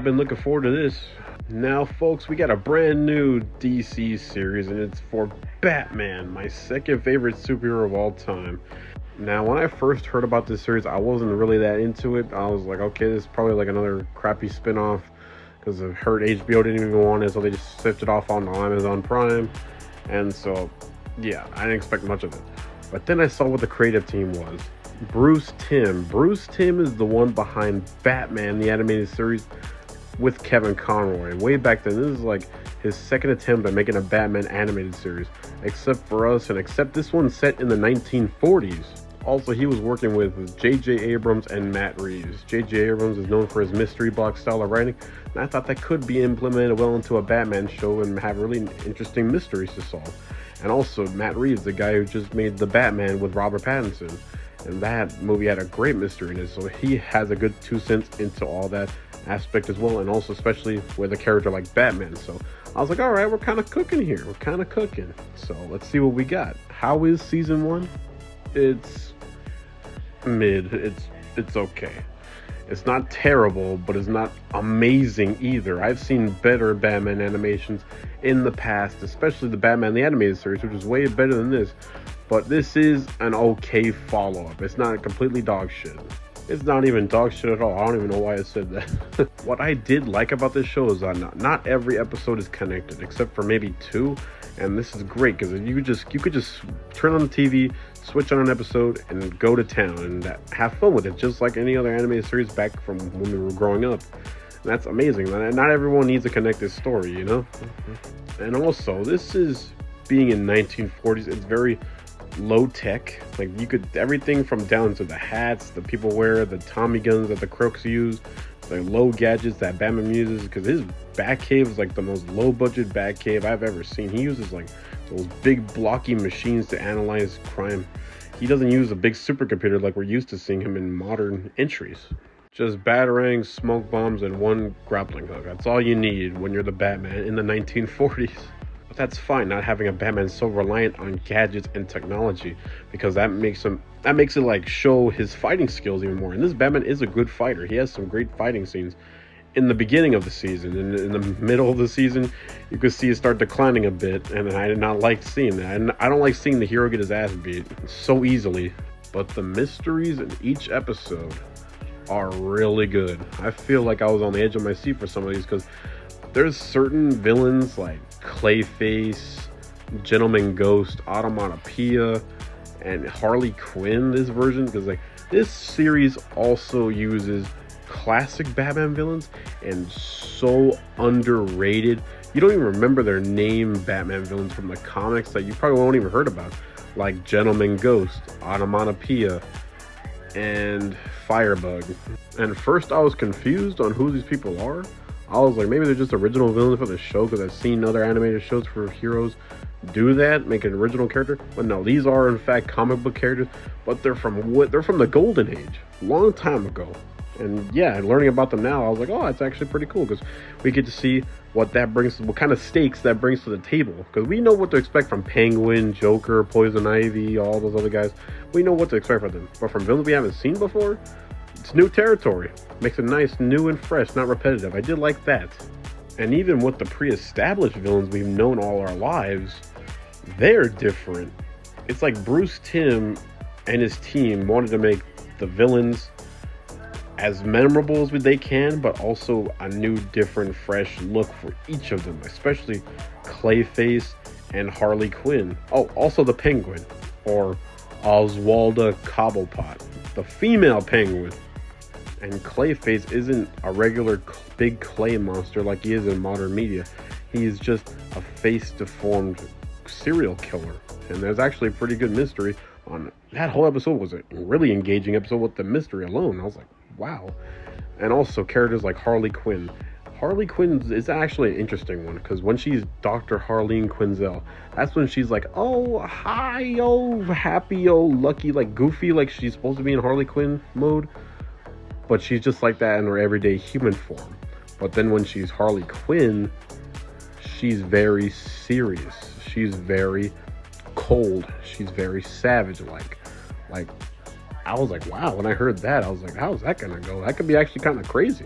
been looking forward to this. Now, folks, we got a brand new DC series, and it's for Batman, my second favorite superhero of all time. Now, when I first heard about this series, I wasn't really that into it. I was like, okay, this is probably like another crappy spin-off, because I heard HBO didn't even want it, so they just shipped it off on Amazon Prime. And so, yeah, I didn't expect much of it. But then I saw what the creative team was. Bruce Timm. Bruce Timm is the one behind Batman, the animated series, with Kevin Conroy. Way back then, this is like his second attempt at making a Batman animated series, except for us, and except this one's set in the 1940s. Also, he was working with J.J. Abrams and Matt Reeves. J.J. Abrams is known for his mystery box style of writing, and I thought that could be implemented well into a Batman show and have really interesting mysteries to solve. And also, Matt Reeves, the guy who just made The Batman with Robert Pattinson. And that movie had a great mystery in it, so he has a good 2 cents into all that aspect as well, and also especially with a character like Batman. So I was like, all right, we're kind of cooking here. We're kind of cooking. So let's see what we got. How is season 1? It's mid. It's okay. It's not terrible, but it's not amazing either. I've seen better Batman animations in the past, especially the Batman the Animated Series, which is way better than this. But this is an okay follow-up. It's not completely dog shit. It's not even dog shit at all. I don't even know why I said that. What I did like about this show is that not every episode is connected, except for maybe 2. And this is great because you could just turn on the TV, switch on an episode, and go to town and have fun with it, just like any other animated series back from when we were growing up. And that's amazing. Not everyone needs a connected story, you know? And also, this is being in 1940s. It's very low tech. Like, you could, everything from down to the hats that people wear, the Tommy guns that the crooks use, the low gadgets that Batman uses, because his Batcave is like the most low budget Batcave I've ever seen. He uses like those big blocky machines to analyze crime. He doesn't use a big supercomputer like we're used to seeing him in modern entries. Just batarangs, smoke bombs, and one grappling hook. That's all you need when you're the Batman in the 1940s. But that's fine, not having a Batman so reliant on gadgets and technology, because that makes it like show his fighting skills even more. And this Batman is a good fighter. He has some great fighting scenes in the beginning of the season. And in the middle of the season, you could see it start declining a bit, and I did not like seeing that. And I don't like seeing the hero get his ass beat so easily. But the mysteries in each episode are really good. I feel like I was on the edge of my seat for some of these, because there's certain villains like Clayface, Gentleman Ghost, Automatopoeia, and Harley Quinn, this version, because like this series also uses classic Batman villains and so underrated. You don't even remember their name Batman villains from the comics that you probably won't even heard about, like Gentleman Ghost, Automatopoeia, and Firebug. And first I was confused on who these people are. I was like, maybe they're just original villains for the show, because I've seen other animated shows for heroes do that, make an original character. But no, these are in fact comic book characters, but they're from the Golden Age, long time ago. And yeah, learning about them now, I was like, oh, that's actually pretty cool, because we get to see what that brings, what kind of stakes that brings to the table. Because we know what to expect from Penguin, Joker, Poison Ivy, all those other guys. We know what to expect from them. But from villains we haven't seen before, it's new territory. Makes it nice, new and fresh, not repetitive. I did like that. And even with the pre-established villains we've known all our lives, they're different. It's like Bruce Timm and his team wanted to make the villains as memorable as they can, but also a new, different, fresh look for each of them, especially Clayface and Harley Quinn. Oh, also the Penguin, or Oswalda Cobblepot, the female Penguin. And Clayface isn't a regular big clay monster like he is in modern media. He's just a face-deformed serial killer. And there's actually a pretty good mystery on it. That whole episode was a really engaging episode with the mystery alone. I was like, wow. And also characters like Harley Quinn. Harley Quinn is actually an interesting one, because when she's Dr. Harleen Quinzel, that's when she's like, oh, hi, oh, happy, oh, lucky, like goofy, like she's supposed to be in Harley Quinn mode. But she's just like that in her everyday human form. But then when she's Harley Quinn, she's very serious. She's very cold. She's very savage-like. I was like, wow, when I heard that, I was like, how's that gonna go? That could be actually kind of crazy.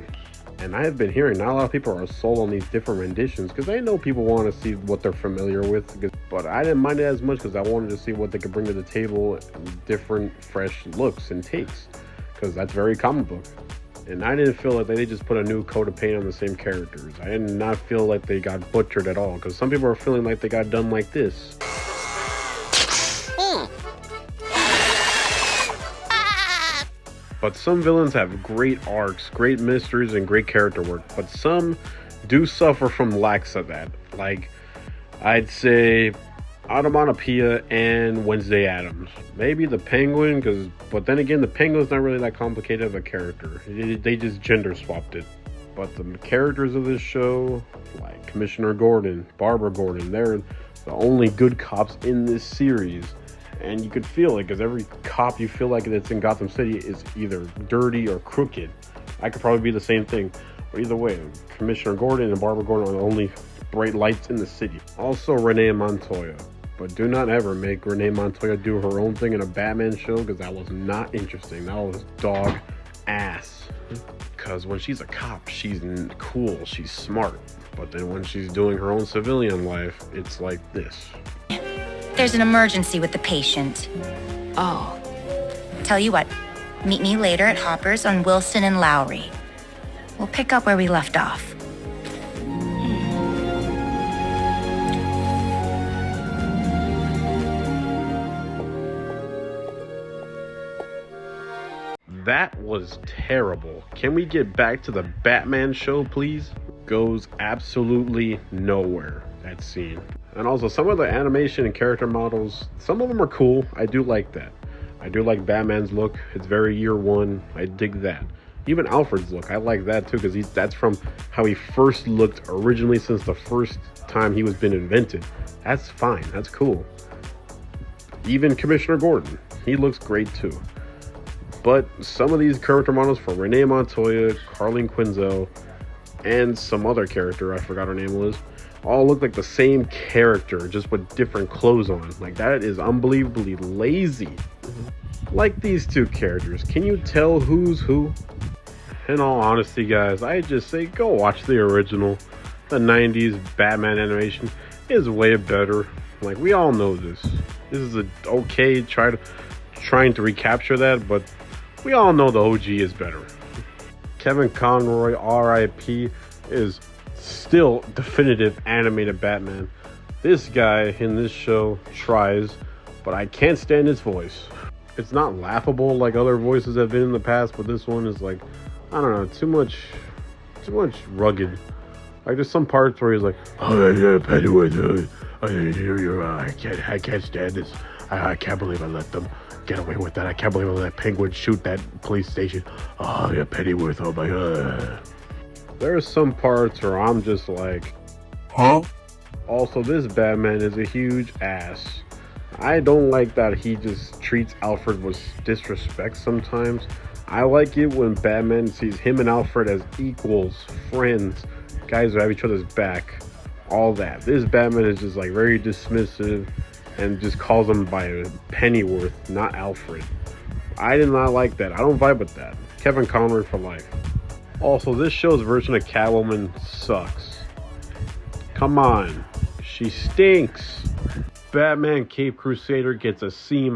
And I have been hearing not a lot of people are sold on these different renditions because I know people want to see what they're familiar with. But I didn't mind it as much because I wanted to see what they could bring to the table, different, fresh looks and takes, because that's very comic book. And I didn't feel like they just put a new coat of paint on the same characters. I did not feel like they got butchered at all, because some people are feeling like they got done like this. But some villains have great arcs, great mysteries, and great character work. But some do suffer from lacks of that. Like, I'd say Automatopoeia and Wednesday Addams. Maybe the Penguin, but then again, the Penguin's not really that complicated of a character. They just gender swapped it. But the characters of this show, like Commissioner Gordon, Barbara Gordon, they're the only good cops in this series. And you could feel it, because every cop you feel like that's in Gotham City is either dirty or crooked. I could probably be the same thing. But either way, Commissioner Gordon and Barbara Gordon are the only bright lights in the city. Also, Renee Montoya. But do not ever make Renee Montoya do her own thing in a Batman show, because that was not interesting. That was dog ass. Because when she's a cop, she's cool, she's smart. But then when she's doing her own civilian life, it's like this. There's an emergency with the patient. Oh. Tell you what, meet me later at Hopper's on Wilson and Lowry. We'll pick up where we left off. That was terrible. Can we get back to the Batman show, please? Goes absolutely nowhere, that scene. And also, some of the animation and character models, some of them are cool. I do like that. I do like Batman's look. It's very year one. I dig that. Even Alfred's look, I like that too, because that's from how he first looked originally, since the first time he was been invented. That's fine. That's cool. Even Commissioner Gordon, he looks great too. But some of these character models for Renee Montoya, Carleen Quinzel, and some other character, I forgot her name was, all look like the same character, just with different clothes on. Like, that is unbelievably lazy. Like these two characters, can you tell who's who? In all honesty, guys, I just say go watch the original. The 90s Batman animation is way better. Like, we all know this. This is trying to recapture that, but we all know the OG is better. Kevin Conroy, R.I.P., is still definitive animated Batman. This guy in this show tries, but I can't stand his voice. It's not laughable like other voices have been in the past, but this one is like, I don't know, too much rugged. Like, there's some parts where he's like, oh yeah, Pennyworth, I can't stand this. I can't believe I let them get away with that. I can't believe I let Penguin shoot that police station. Oh yeah, Pennyworth, oh my god. There's some parts where I'm just like, huh? Also, this Batman is a huge ass. I don't like that he just treats Alfred with disrespect sometimes. I like it when Batman sees him and Alfred as equals, friends, guys who have each other's back, all that. This Batman is just like very dismissive and just calls him by Pennyworth, not Alfred. I did not like that. I don't vibe with that. Kevin Conroy for life. Also, this show's version of Catwoman sucks. Come on. She stinks. Batman Cape Crusader gets a C-.